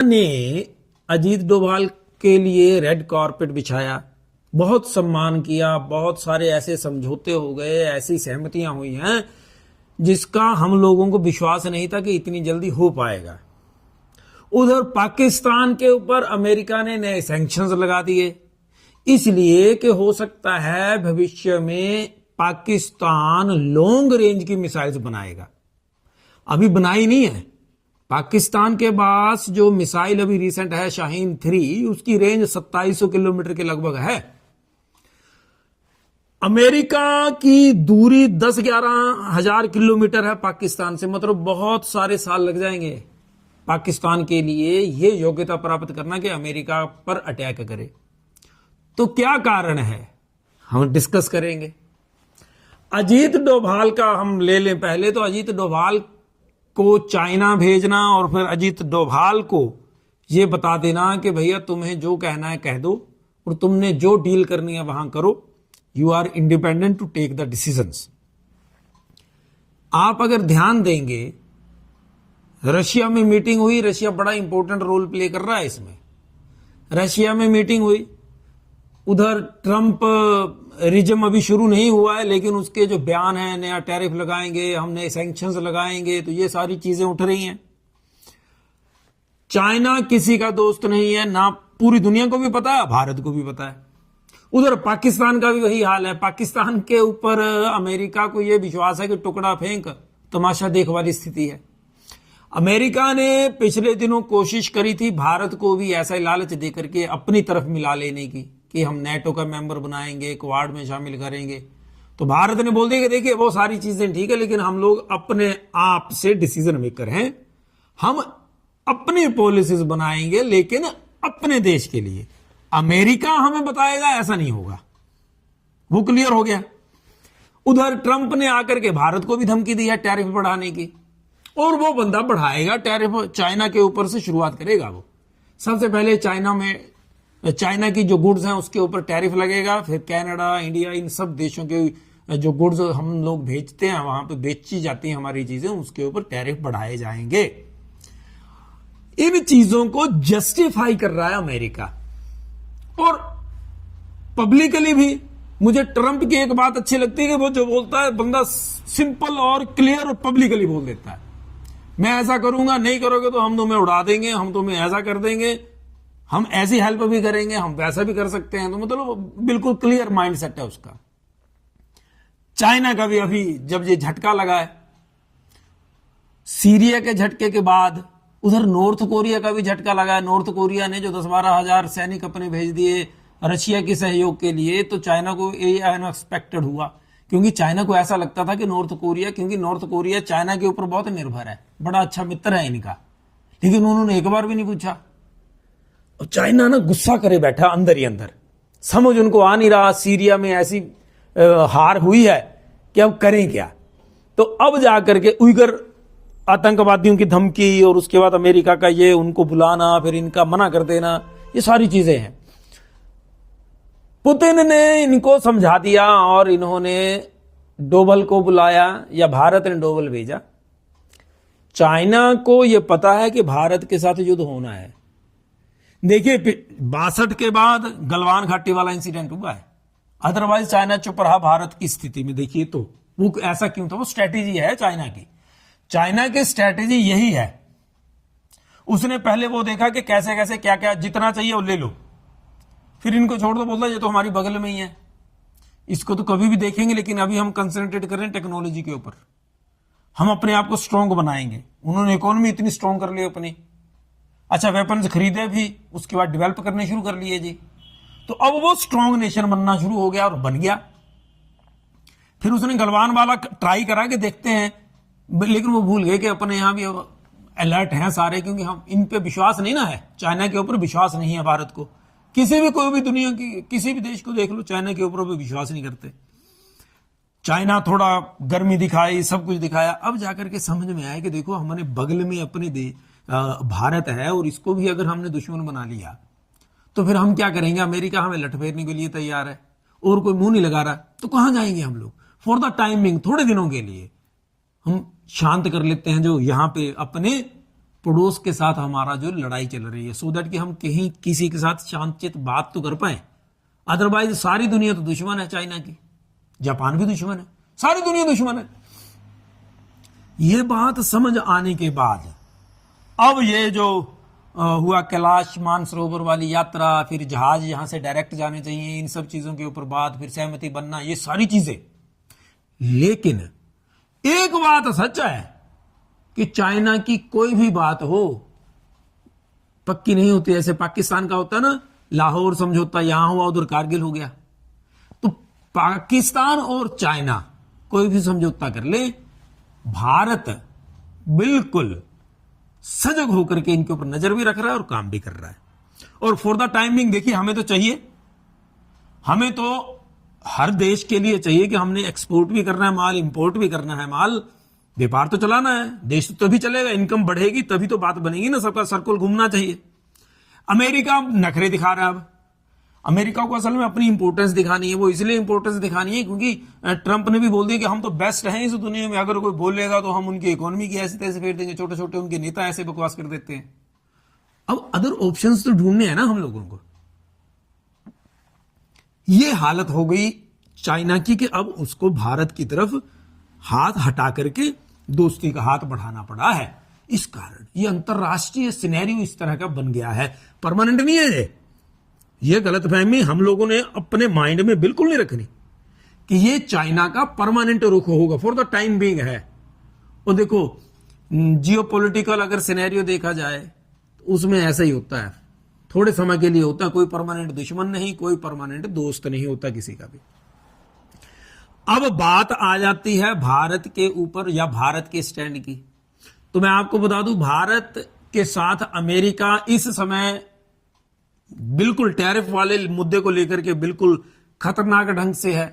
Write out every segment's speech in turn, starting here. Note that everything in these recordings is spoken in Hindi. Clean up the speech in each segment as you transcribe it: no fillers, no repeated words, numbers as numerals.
ने अजीत डोभाल के लिए रेड कारपेट बिछाया, बहुत सम्मान किया, बहुत सारे ऐसे समझौते हो गए, ऐसी सहमतियां हुई हैं जिसका हम लोगों को विश्वास नहीं था कि इतनी जल्दी हो पाएगा। उधर पाकिस्तान के ऊपर अमेरिका ने नए सैंक्शंस लगा दिए, इसलिए कि हो सकता है भविष्य में पाकिस्तान लॉन्ग रेंज की मिसाइल्स बनाएगा। अभी बनाई नहीं है। पाकिस्तान के पास जो मिसाइल अभी रिसेंट है शाहीन 3, उसकी रेंज 2700 किलोमीटर के लगभग है। अमेरिका की दूरी 10-11 हजार किलोमीटर है पाकिस्तान से, मतलब बहुत सारे साल लग जाएंगे पाकिस्तान के लिए यह योग्यता प्राप्त करना कि अमेरिका पर अटैक करे। तो क्या कारण है, हम डिस्कस करेंगे। अजीत डोभाल का हम ले लें पहले, तो अजीत डोभाल को चाइना भेजना और फिर अजीत डोभाल को यह बता देना कि भैया तुम्हें जो कहना है कह दो और तुमने जो डील करनी है वहां करो, you are independent to take the decisions. आप अगर ध्यान देंगे, रशिया में मीटिंग हुई, रशिया बड़ा इंपॉर्टेंट रोल प्ले कर रहा है इसमें। रशिया में मीटिंग हुई, उधर ट्रंप रिजम अभी शुरू नहीं हुआ है, लेकिन उसके जो बयान है, नया टैरिफ लगाएंगे, हम नए सैंक्शंस लगाएंगे, तो ये सारी चीजें उठ रही हैं। चाइना किसी का दोस्त नहीं है, ना पूरी दुनिया को भी पता है, भारत को भी पता है। उधर पाकिस्तान का भी वही हाल है। पाकिस्तान के ऊपर अमेरिका को यह विश्वास है कि टुकड़ा फेंक तमाशा देख वाली स्थिति है। अमेरिका ने पिछले दिनों कोशिश करी थी भारत को भी ऐसा ही लालच देकर के अपनी तरफ मिला लेने की कि हम नेटो का मेंबर बनाएंगे, क्वाड में शामिल करेंगे। तो भारत ने बोल दिया कि देखिए वो सारी चीजें ठीक है, लेकिन हम लोग अपने आप से डिसीजन मेकर हैं, हम अपनी पॉलिसीज बनाएंगे लेकिन अपने देश के लिए। अमेरिका हमें बताएगा ऐसा नहीं होगा। वो क्लियर हो गया। उधर ट्रंप ने आकर के भारत को भी धमकी दी है टैरिफ बढ़ाने की, और वो बंदा बढ़ाएगा टैरिफ, चाइना के ऊपर से शुरुआत करेगा। वो सबसे पहले चाइना की जो गुड्स हैं उसके ऊपर टैरिफ लगेगा, फिर कनाडा, इंडिया, इन सब देशों के जो गुड्स हम लोग भेजते हैं, वहां पे बेची जाती हैं हमारी चीजें, उसके ऊपर टैरिफ बढ़ाए जाएंगे। इन चीजों को जस्टिफाई कर रहा है अमेरिका। और पब्लिकली भी मुझे ट्रंप की एक बात अच्छी लगती है कि वो जो बोलता है बंदा सिंपल और क्लियर और पब्लिकली बोल देता है, मैं ऐसा करूंगा, नहीं करोगे तो हम तुम्हें उड़ा देंगे, हम तुम्हें ऐसा कर देंगे, हम ऐसी हेल्प भी करेंगे, हम वैसा भी कर सकते हैं। तो मतलब बिल्कुल क्लियर माइंडसेट है उसका। चाइना का भी अभी जब ये झटका लगा है, सीरिया के झटके के बाद उधर नॉर्थ कोरिया का भी झटका लगा है। नॉर्थ कोरिया ने जो 10-12 हजार सैनिक अपने भेज दिए रशिया के सहयोग के लिए, तो चाइना को ये अनएक्सपेक्टेड हुआ, क्योंकि चाइना को ऐसा लगता था कि नॉर्थ कोरिया चाइना के ऊपर बहुत निर्भर है, बड़ा अच्छा मित्र है इनका, लेकिन उन्होंने एक बार भी नहीं पूछा। और चाइना ना गुस्सा करे बैठा अंदर ही अंदर, समझ उनको आ नहीं रहा, सीरिया में ऐसी हार हुई है कि अब करें क्या। तो अब जाकर के उइगर आतंकवादियों की धमकी और उसके बाद अमेरिका का ये उनको बुलाना, फिर इनका मना कर देना, ये सारी चीजें हैं। पुतिन ने इनको समझा दिया और इन्होंने डोभाल को बुलाया, या भारत ने डोभाल भेजा। चाइना को यह पता है कि भारत के साथ युद्ध होना है। देखिए 62 के बाद गलवान घाटी वाला इंसिडेंट हुआ है, अदरवाइज चाइना चुप रहा भारत की स्थिति में। देखिए तो वो ऐसा क्यों था, वो स्ट्रेटेजी है चाइना की। चाइना की स्ट्रेटेजी यही है, उसने पहले वो देखा कि कैसे कैसे क्या क्या जितना चाहिए वो ले लो, फिर इनको छोड़ दो, बोलता ये तो हमारी बगल में ही है, इसको तो कभी भी देखेंगे, लेकिन अभी हम कंसंट्रेट करें टेक्नोलॉजी के ऊपर, हम अपने आप को स्ट्रांग बनाएंगे। उन्होंने इकोनॉमी इतनी स्ट्रांग कर ली अपनी, अच्छा वेपन्स खरीदे भी, उसके बाद डेवलप करने शुरू कर लिए जी। तो अब वो स्ट्रांग नेशन बनना शुरू हो गया और बन गया। फिर उसने गलवान वाला ट्राई करा कि देखते हैं, लेकिन वो भूल गए कि अपने यहां भी अलर्ट हैं सारे, क्योंकि हम इन पे विश्वास नहीं ना है, चाइना के ऊपर विश्वास नहीं है भारत को। किसी भी कोई भी दुनिया की किसी भी देश को देख लो, चाइना के ऊपर भी विश्वास नहीं करते। चाइना थोड़ा गर्मी दिखाई, सब कुछ दिखाया, अब जाकर के समझ में आया कि देखो हमने बगल में अपने भारत है, और इसको भी अगर हमने दुश्मन बना लिया तो फिर हम क्या करेंगे। अमेरिका हमें लठ फेरने के लिए तैयार है और कोई मुंह नहीं लगा रहा, तो कहां जाएंगे हम लोग। फॉर द टाइमिंग, थोड़े दिनों के लिए हम शांत कर लेते हैं जो यहां पे अपने पड़ोस के साथ हमारा जो लड़ाई चल रही है, सो दैट कि हम कहीं किसी के साथ शांतचित बात तो कर पाए। अदरवाइज सारी दुनिया तो दुश्मन है चाइना की, जापान भी दुश्मन है, सारी दुनिया दुश्मन है। ये बात समझ आने के बाद अब ये जो हुआ कैलाश मानसरोवर वाली यात्रा, फिर जहाज यहां से डायरेक्ट जाने चाहिए, इन सब चीजों के ऊपर बात, फिर सहमति बनना, ये सारी चीजें। लेकिन एक बात सच है कि चाइना की कोई भी बात हो पक्की नहीं होती। ऐसे पाकिस्तान का होता ना, लाहौर समझौता यहां हुआ, उधर कारगिल हो गया। तो पाकिस्तान और चाइना कोई भी समझौता कर ले, भारत बिल्कुल सजग होकर के इनके ऊपर नजर भी रख रहा है और काम भी कर रहा है। और फॉर द टाइमिंग देखिए, हमें तो चाहिए, हमें तो हर देश के लिए चाहिए कि हमने एक्सपोर्ट भी करना है माल, इंपोर्ट भी करना है माल, व्यापार तो चलाना है, देश तो तभी चलेगा, इनकम बढ़ेगी तभी तो बात बनेगी ना, सबका सर्कल घूमना चाहिए। अमेरिका नखरे दिखा रहा है। अब अमेरिका को असल में अपनी इंपोर्टेंस दिखानी है। वो इसलिए इंपोर्टेंस दिखानी है क्योंकि ट्रंप ने भी बोल दिया कि हम तो बेस्ट हैं इस दुनिया में, अगर कोई बोलेगा तो हम उनकी इकोनॉमी की ऐसे तैसे फेर देंगे। छोटे छोटे उनके नेता ऐसे बकवास कर देते हैं। अब अदर ऑप्शंस तो ढूंढने हैं ना हम लोगों को। ये हालत हो गई चाइना की कि अब उसको भारत की तरफ हाथ हटा करके दोस्ती का हाथ बढ़ाना पड़ा है। इस कारण ये अंतरराष्ट्रीय सिनेरियो इस तरह का बन गया है। परमानेंट नहीं है ये गलतफहमी हम लोगों ने अपने माइंड में बिल्कुल नहीं रखनी कि ये चाइना का परमानेंट रुख होगा, फॉर द टाइम बीइंग है। और देखो जियोपॉलिटिकल अगर सिनेरियो देखा जाए तो उसमें ऐसा ही होता है, थोड़े समय के लिए होता है। कोई परमानेंट दुश्मन नहीं, कोई परमानेंट दोस्त नहीं होता किसी का भी। अब बात आ जाती है भारत के ऊपर या भारत के स्टैंड की। तो मैं आपको बता दूं, भारत के साथ अमेरिका इस समय बिल्कुल टैरिफ वाले मुद्दे को लेकर के बिल्कुल खतरनाक ढंग से है।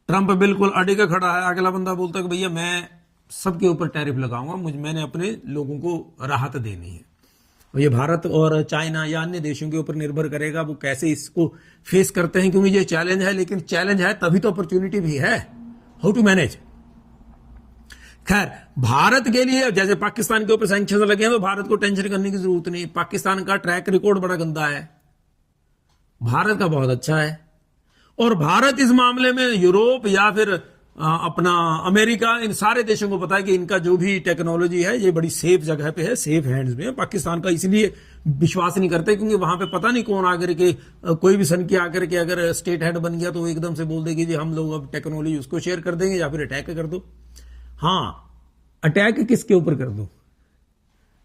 ट्रंप बिल्कुल अड़े का खड़ा है। अगला बंदा बोलता है कि भैया मैं सबके ऊपर टैरिफ लगाऊंगा, मैंने अपने लोगों को राहत देनी है। और ये भारत और चाइना या अन्य देशों के ऊपर निर्भर करेगा वो कैसे इसको फेस करते हैं, क्योंकि ये चैलेंज है। लेकिन चैलेंज है तभी तो अपॉर्चुनिटी भी है। How to manage. खैर, भारत के लिए जैसे पाकिस्तान के ऊपर सैंक्शन लगे हैं तो भारत को टेंशन करने की जरूरत नहीं। पाकिस्तान का ट्रैक रिकॉर्ड बड़ा गंदा है, भारत का बहुत अच्छा है। और भारत इस मामले में यूरोप या फिर अपना अमेरिका, इन सारे देशों को पता है कि इनका जो भी टेक्नोलॉजी है ये बड़ी सेफ जगह पे है, सेफ हैंड्स में है। पाकिस्तान का इसलिए विश्वास नहीं करते क्योंकि वहां पे पता नहीं कौन आकर के, कोई भी सन की आकर के अगर स्टेट हेड बन गया तो वो एकदम से बोल देगी जी हम लोग अब टेक्नोलॉजी उसको शेयर कर देंगे या फिर अटैक कर दो। हाँ, अटैक किसके ऊपर कर दो?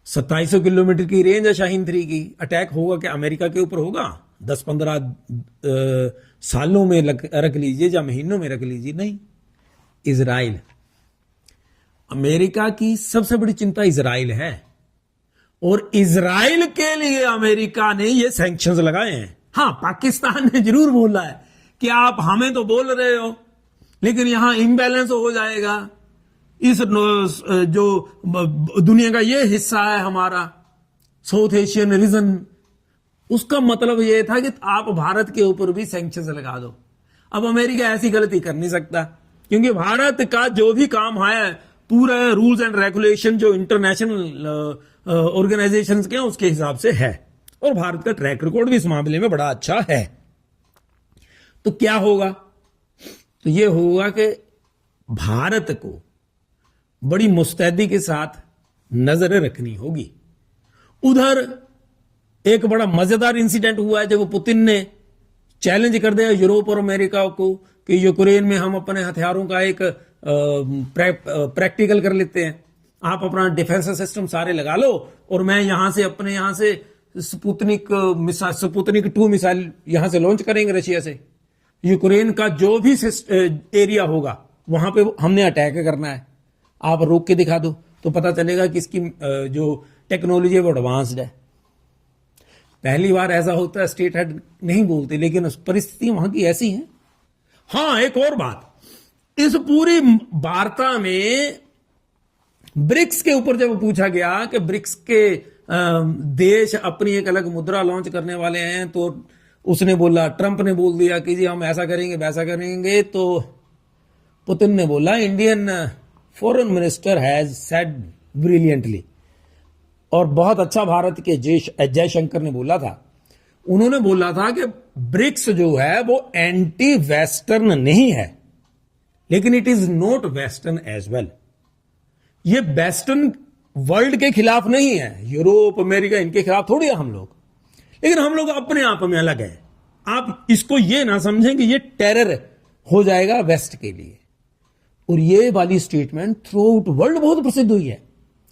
2700 किलोमीटर की रेंज है शाहीन 3 की। अटैक होगा क्या अमेरिका के ऊपर होगा? 10-15 सालों में रख लीजिए या महीनों में रख लीजिए, नहीं। इजराइल, अमेरिका की सबसे बड़ी चिंता इजराइल है और इजराइल के लिए अमेरिका ने ये सैंक्शंस लगाए हैं। हाँ, पाकिस्तान ने जरूर बोला है कि आप हमें तो बोल रहे हो लेकिन यहां इंबैलेंस हो जाएगा। इस जो दुनिया का ये हिस्सा है हमारा साउथ एशियन रीजन, उसका मतलब ये था कि आप भारत के ऊपर भी सैंक्शंस लगा दो। अब अमेरिका ऐसी गलती कर नहीं सकता क्योंकि भारत का जो भी काम है पूरा रूल्स एंड रेगुलेशन जो इंटरनेशनल ऑर्गेनाइजेशंस के हैं उसके हिसाब से है और भारत का ट्रैक रिकॉर्ड भी इस मामले में बड़ा अच्छा है। तो क्या होगा? तो यह होगा कि भारत को बड़ी मुस्तैदी के साथ नजर रखनी होगी। उधर एक बड़ा मजेदार इंसिडेंट हुआ है जब पुतिन ने चैलेंज कर दिया यूरोप और अमेरिका को कि यूक्रेन में हम अपने हथियारों का एक प्रैक्टिकल कर लेते हैं, आप अपना डिफेंस सिस्टम सारे लगा लो और मैं यहां से अपने यहां से स्पुतनिक 2 मिसाइल यहां से लॉन्च करेंगे रशिया से। यूक्रेन का जो भी एरिया होगा वहां पे हमने अटैक करना है, आप रोक के दिखा दो तो पता चलेगा कि इसकी जो टेक्नोलॉजी है वो एडवांस्ड है। पहली बार ऐसा होता है, स्टेट हेड नहीं बोलते लेकिन परिस्थिति वहां की ऐसी है। हाँ, एक और बात, इस पूरी वार्ता में ब्रिक्स के ऊपर जब पूछा गया कि ब्रिक्स के देश अपनी एक अलग मुद्रा लॉन्च करने वाले हैं तो उसने बोला, ट्रंप ने बोल दिया कि जी हम ऐसा करेंगे वैसा करेंगे। तो पुतिन ने बोला Indian foreign minister has said brilliantly, और बहुत अच्छा भारत के जयशंकर ने बोला था। उन्होंने बोला था कि ब्रिक्स जो है वो एंटी वेस्टर्न नहीं है, लेकिन it is not western as well. ये वेस्टर्न वर्ल्ड के खिलाफ नहीं है, यूरोप अमेरिका इनके खिलाफ थोड़ी है हम लोग, लेकिन हम लोग अपने आप में अलग है। आप इसको ये ना समझें कि ये टेरर हो जाएगा वेस्ट के लिए। और ये वाली स्टेटमेंट थ्रू आउट वर्ल्ड बहुत प्रसिद्ध हुई है।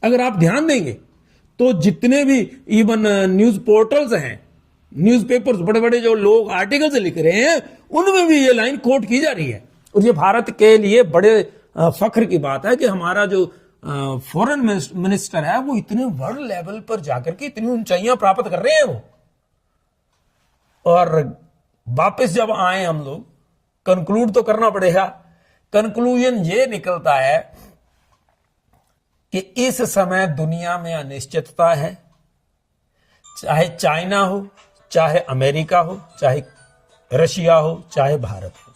अगर आप ध्यान देंगे तो जितने भी इवन न्यूज पोर्टल्स हैं, न्यूज़पेपर्स, बड़े बड़े जो लोग आर्टिकल्स लिख रहे हैं, उनमें भी ये लाइन कोट की जा रही है। और ये भारत के लिए बड़े फख्र की बात है कि हमारा जो फॉरेन मिनिस्टर है वो इतने वर्ल्ड लेवल पर जाकर के इतनी ऊंचाइयां प्राप्त कर रहे हैं वो। और वापस जब आए हम लोग, कंक्लूड तो करना पड़ेगा। कंक्लूजन ये निकलता है कि इस समय दुनिया में अनिश्चितता है, चाहे चाइना हो, चाहे अमेरिका हो, चाहे रशिया हो, चाहे भारत हो।